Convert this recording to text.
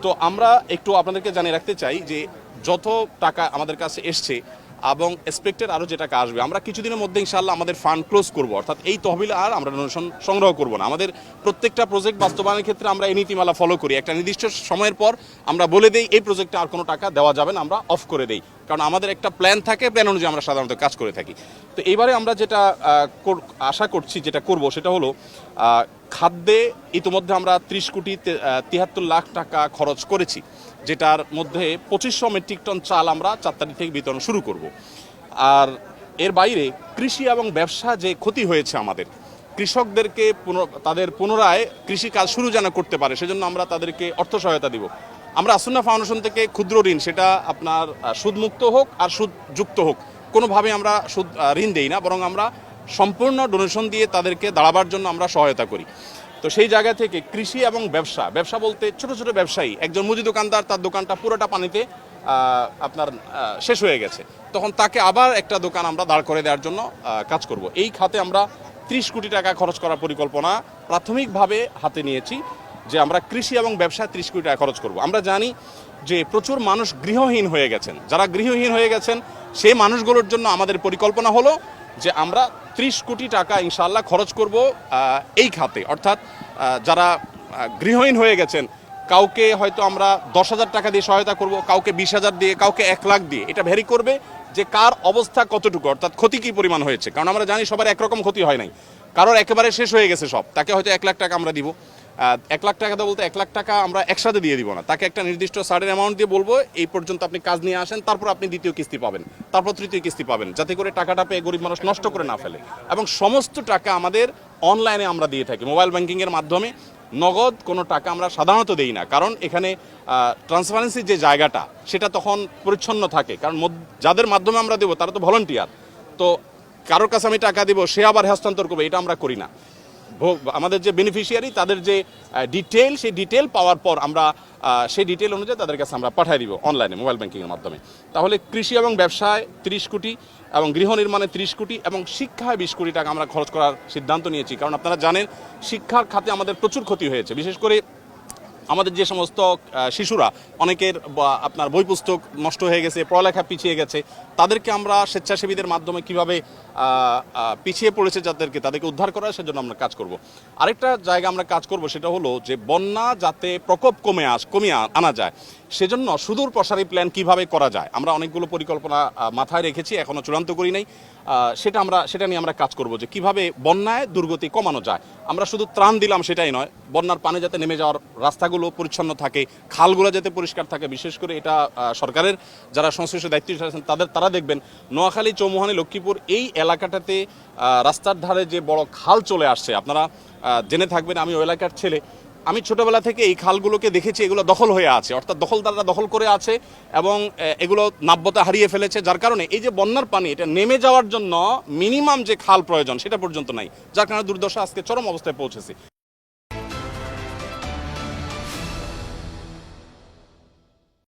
তো আমরা একটু আপনাদেরকে জানিয়ে রাখতে চাই যে যত টাকা আমাদের কাছে এসছে এবং এক্সপেক্টেড আরও যে টাকা আসবে, আমরা কিছুদিনের মধ্যে ইনশাআল্লাহ আমাদের ফান্ড ক্লোজ করব, অর্থাৎ এই তহবিলে আর আমরা ডোনেশন সংগ্রহ করব না। আমাদের প্রত্যেকটা প্রজেক্ট বাস্তবায়নের ক্ষেত্রে আমরা এই নীতিমালা ফলো করি। একটা নির্দিষ্ট সময়ের পর আমরা বলে দেই এই প্রজেক্টে আর কোনো টাকা দেওয়া যাবে না, আমরা অফ করে দেই, কারণ আমাদের একটা প্ল্যান থাকে, প্ল্যান অনুযায়ী আমরা সাধারণত কাজ করে থাকি। তো এইবারে আমরা যেটা আশা করছি যেটা করব সেটা হলো খাদ্যে ইতিমধ্যে আমরা 30 কোটি 73 লাখ টাকা খরচ করেছি, যেটার মধ্যে 2500 মেট্রিক টন চাল আমরা 4 তারিখ থেকে বিতরণ শুরু করব। আর এর বাইরে কৃষি এবং ব্যবসা যে ক্ষতি হয়েছে আমাদের কৃষকদেরকে তাদের পুনরায় কৃষি কাজ শুরু যেন করতে পারে, সেজন্য আমরা তাদেরকে অর্থ সহায়তা দিব। আমরা আসুন্না ফাউন্ডেশন থেকে ক্ষুদ্র ঋণ, সেটা আপনার সুদমুক্ত হোক আর সুদযুক্ত হোক, কোনোভাবে আমরা সুদ ঋণ দেই না, বরং আমরা সম্পূর্ণ ডোনেশন দিয়ে তাদেরকে দাঁড়াবার জন্য আমরা সহায়তা করি। তো সেই জায়গা থেকে কৃষি এবং ব্যবসা বলতে ছোট ছোট ব্যবসায়ী, একজন মুদি দোকানদার, তার দোকানটা পুরোটা পানিতে আপনার শেষ হয়ে গেছে, তখন তাকে আবার একটা দোকান আমরা দাঁড় করে দেওয়ার জন্য কাজ করব। এই খাতে আমরা 30 কোটি টাকা খরচ করার পরিকল্পনা প্রাথমিকভাবে হাতে নিয়েছি, যে আমরা কৃষি এবং ব্যবসায় 30 কোটি টাকা খরচ করব। আমরা জানি যে প্রচুর মানুষ গৃহহীন হয়ে গেছেন, যারা গৃহহীন হয়ে গেছেন সেই মানুষগুলোর জন্য আমাদের পরিকল্পনা হলো যে আমরা 30 কোটি টাকা ইনশাআল্লাহ খরচ করব এই খাতে। অর্থাৎ যারা গৃহহীন হয়ে গেছেন, কাউকে হয়তো আমরা 10,000 টাকা দিয়ে সহায়তা করব, কাউকে 20,000 দিয়ে, কাউকে 1 লাখ দিয়ে। এটা ভ্যারি করবে যে কার অবস্থা কতটুকু, অর্থাৎ ক্ষতি কী পরিমাণ হয়েছে, কারণ আমরা জানি সবার একরকম ক্ষতি হয় নাই, কারোর একেবারে শেষ হয়ে গেছে সব, তাকে হয়তো 1 লাখ টাকা আমরা দিব। 1 লাখ টাকা বলতে 1 লাখ টাকা আমরা একসাথে দিয়ে দিব না, তাকে একটা নির্দিষ্ট সার্টেন অ্যামাউন্ট দিয়ে বলবো এই পর্যন্ত আপনি কাজ নিয়ে আসেন, তারপর আপনি দ্বিতীয় কিস্তি পাবেন, তারপর তৃতীয় কিস্তি পাবেন, যাতে করে টাকাটা পেয়ে গরিব মানুষ নষ্ট করে না ফেলে। এবং সমস্ত টাকা আমাদের অনলাইনে আমরা দিয়ে থাকি, মোবাইল ব্যাংকিংয়ের মাধ্যমে। নগদ কোনো টাকা আমরা সাধারণত দেই না, কারণ এখানে ট্রান্সপারেন্সির যে জায়গাটা সেটা তখন পরিচ্ছন্ন থাকে, কারণ যাদের মাধ্যমে আমরা দেবো তারা তো ভলান্টিয়ার, তো কারোর কাছে আমি টাকা দিব সে আবার হস্তান্তর করবে, এটা আমরা করি না। আমাদের যে বেনিফিশিয়ারি তাদের যে ডিটেল, সেই ডিটেল পাওয়ার পর আমরা সেই ডিটেল অনুযায়ী তাদের কাছে আমরা পাঠিয়ে দিব অনলাইনে মোবাইল ব্যাংকিংয়ের মাধ্যমে। তাহলে কৃষি এবং ব্যবসায় 30 কোটি এবং গৃহ নির্মাণে 30 কোটি এবং শিক্ষায় 20 কোটি টাকা আমরা খরচ করার সিদ্ধান্ত নিয়েছি, কারণ আপনারা জানেন শিক্ষার খাতে আমাদের প্রচুর ক্ষতি হয়েছে। বিশেষ করে আমাদের যে সমস্ত শিশুরা, অনেকের আপনার বই পুস্তক নষ্ট হয়ে গেছে, পড়ালেখা পিছিয়ে গেছে, তাদেরকে আমরা স্বেচ্ছাসেবীদের মাধ্যমে কিভাবে পিছিয়ে পড়েছে তাদেরকে উদ্ধার করার, সেজন্য আমরা কাজ করব। আরেকটা জায়গা আমরা কাজ করব, সেটা হলো যে বন্যা যাতে প্রকোপ কমিয়ে আনা যায়, সেজন্য সুদূর প্রসারী প্ল্যান কিভাবে করা যায়, আমরা অনেকগুলো পরিকল্পনা মাথায় রেখেছি, এখনও চূড়ান্ত করি নাই। সেটা নিয়ে আমরা কাজ করব যে কিভাবে বন্যায় দুর্গতি কমানো যায়। আমরা শুধু ত্রাণ দিলাম সেটাই নয়, বন্যার পানি যাতে নেমে যাওয়ার রাস্তাগুলো পরিচ্ছন্ন থাকে, খালগুলো যাতে পরিষ্কার থাকে। বিশেষ করে এটা সরকারের যারা সংশ্লিষ্ট দায়িত্ব আছেন তারা দেখবেন, নোয়াখালী, চৌমুহানী, লক্ষ্মীপুর এই এলাকাটাতে রাস্তার ধারে যে বড় খাল চলে আসছে, আপনারা জেনে থাকবেন, আমি ওই এলাকার ছেলে, আমি ছোটবেলা থেকে এই খালগুলোকে দেখেছি, এগুলো দখল হয়ে আছে, অর্থাৎ দখলদাররা দখল করে আছে এবং এগুলো নাব্যতা হারিয়ে ফেলেছে, যার কারণে এই যে বন্যার পানি এটা নেমে যাওয়ার জন্য মিনিমাম যে খাল প্রয়োজন সেটা পর্যন্ত নাই, যার কারণে দুর্দশা আজকে চরম অবস্থায় পৌঁছেছে।